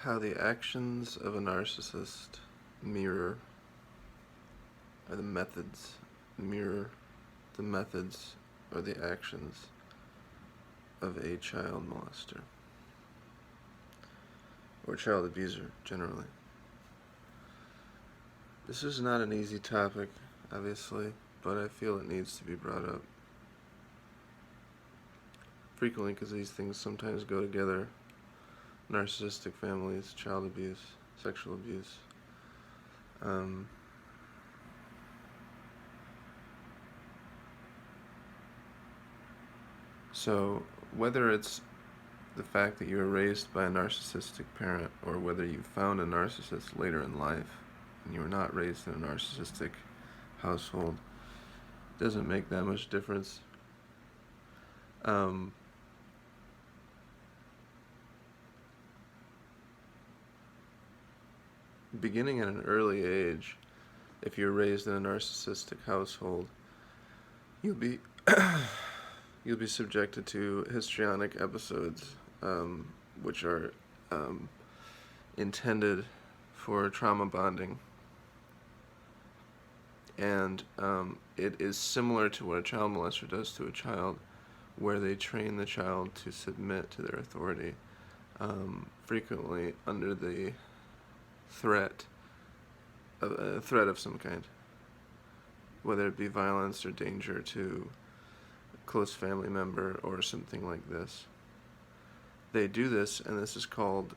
how the actions of a narcissist mirror, or the methods mirror the methods or the actions of a child molester or child abuser generally. This is not an easy topic, obviously, but I feel it needs to be brought up frequently because these things sometimes go together. Narcissistic families, child abuse, sexual abuse. So whether it's the fact that you were raised by a narcissistic parent or whether you found a narcissist later in life and you were not raised in a narcissistic household, doesn't make that much difference. Beginning at an early age, if you're raised in a narcissistic household, you'll be subjected to histrionic episodes, which are intended for trauma bonding. And it is similar to what a child molester does to a child, where they train the child to submit to their authority, frequently under the threat of some kind, whether it be violence or danger to a close family member or something like this. They do this, and this is called,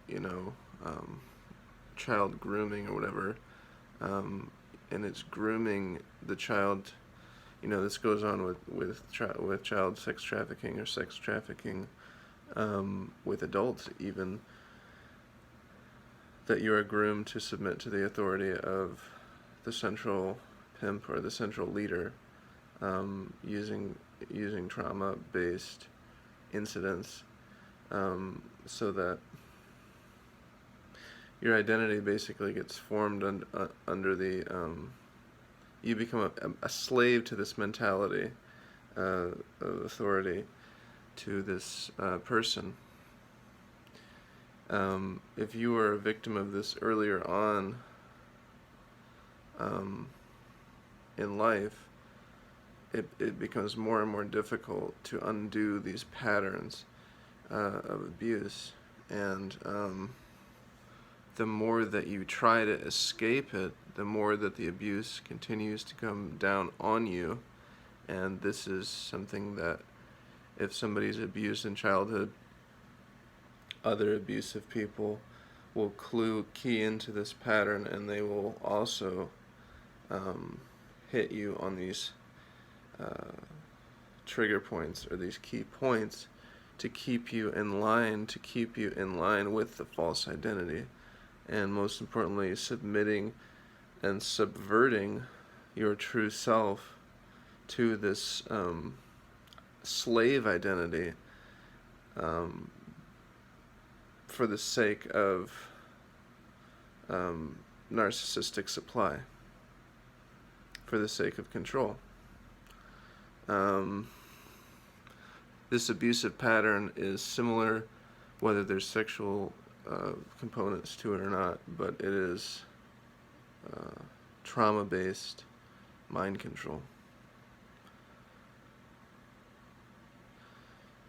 child grooming or whatever, and it's grooming the child. This goes on with child sex trafficking or sex trafficking with adults even, that you are groomed to submit to the authority of the central pimp or the central leader, using trauma-based incidents, so that your identity basically gets formed under the you become a slave to this mentality of authority to this person. If you were a victim of this earlier on in life, it becomes more and more difficult to undo these patterns of abuse, and the more that you try to escape it, the more that the abuse continues to come down on you. And this is something that, if somebody's abused in childhood, other abusive people will key into this pattern, and they will also hit you on these trigger points or these key points to keep you in line, with the false identity, and most importantly, submitting and subverting your true self to this slave identity, for the sake of narcissistic supply, for the sake of control. This abusive pattern is similar whether there's sexual components to it or not, but it is trauma-based mind control.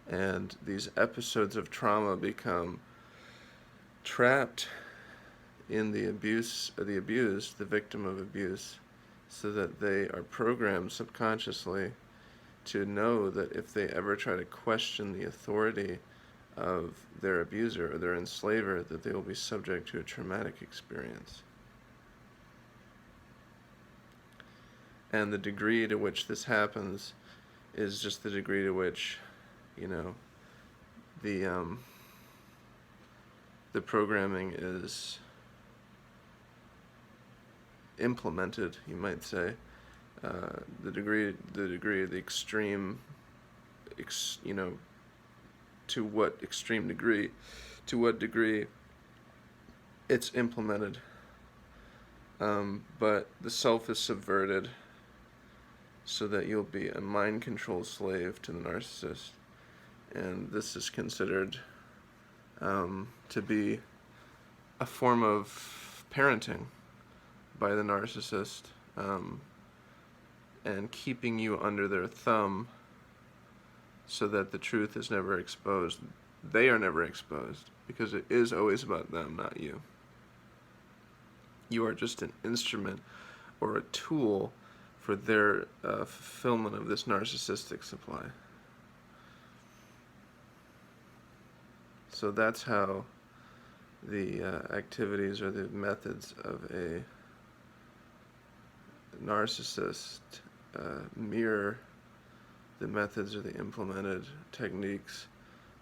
And these episodes of trauma become trapped in the abused, the victim of abuse, so that they are programmed subconsciously to know that if they ever try to question the authority of their abuser or their enslaver, that they will be subject to a traumatic experience. And the degree to which this happens is just the degree to which, the programming is implemented, you might say. The degree of the extreme, to what degree it's implemented. But the self is subverted so that you'll be a mind control slave to the narcissist. And this is considered to be a form of parenting by the narcissist, and keeping you under their thumb so that the truth is never exposed. They are never exposed because it is always about them, not you. You are just an instrument or a tool for their fulfillment of this narcissistic supply. So that's how the activities or the methods of a narcissist mirror the methods or the implemented techniques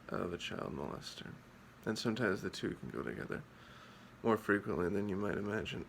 of a child molester. And sometimes the two can go together more frequently than you might imagine.